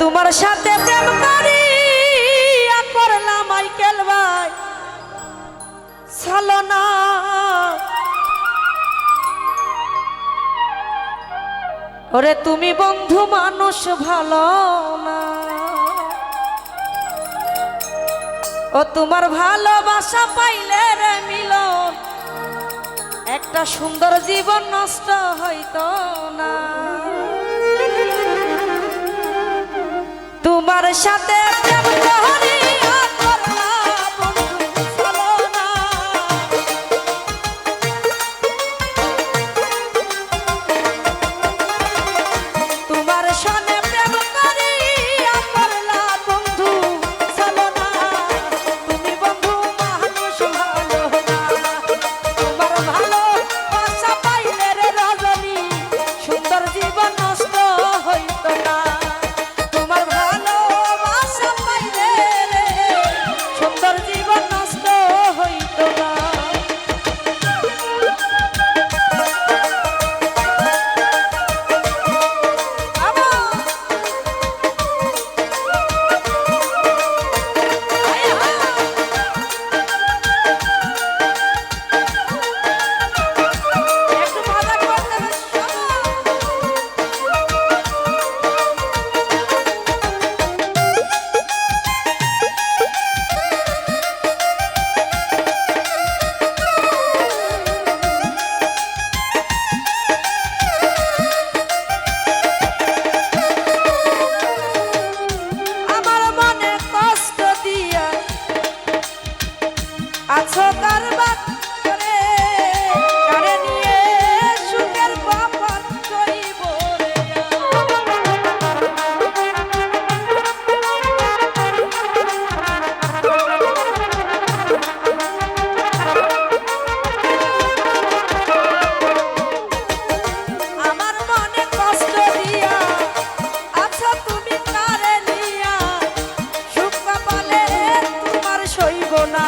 তোমার সাথে প্রেম করি করলাম মাইকেল ভাই ছলনা। ওরে তুমি বন্ধু মানুষ ভালো না, ও তোমার ভালোবাসা পাইলে রে মিলন একটা সুন্দর জীবন নষ্ট হইতো না। তোমার সাথে প্রেম করি করলাম বন্ধু ছলনা। তোমার সাথে প্রেম করি করলাম বন্ধু ছলনা। তুমি বন্ধু মানুষ ভালো না, তোমার ভালোবাসা পাইলে রে রজনী সুন্দর জীবন নষ্ট হইতো না। আছো কারবার করে কারে নিয়ে সুখের বাপন কইব রে। আমার মনে কষ্ট দিয়া আছো তুমি কারে নিয়া সুখ কপালে তোমার সইব না।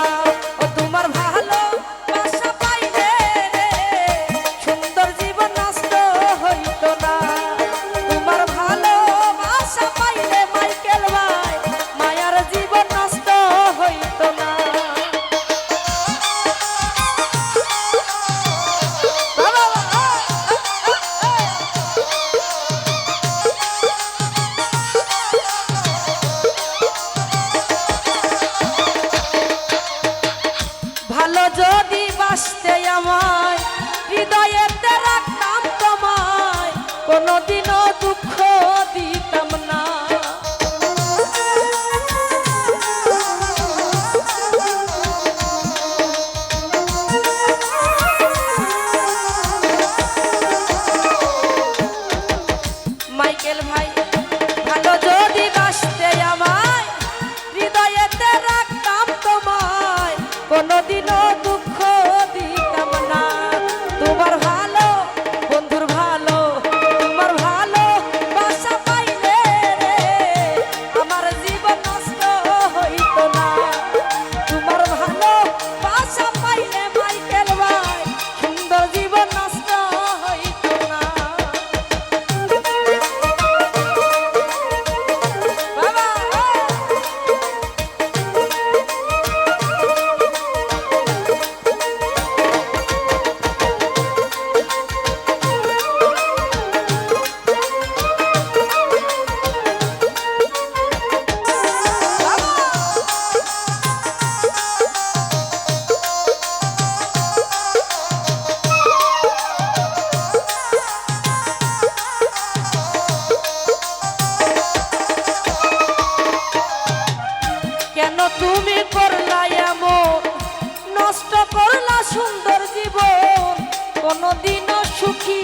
যদি বাসতে আমায় হৃদয়েতে রাখতাম তোমায় কোনোদিনও দুঃখ দিতাম না। মাইকেল ভাই ভালো যদি বাসতে আমায় হৃদয়েতে রাখতাম তোমায় কোনোদিনও দুঃখ দিতাম না। তোমার ভালো বন্ধুর ভালো তোমার ভালো বাসা পাইলে রে আমার জীবন নষ্ট হইতো না। তোমার ভালো বাসা পাইলে মাইকেল ভাই সুন্দর জীবন নষ্ট হইতো না। বাবা কেন তুমি করলা এমন নষ্ট করলা সুন্দর জীবন কোনোদিনও সুখী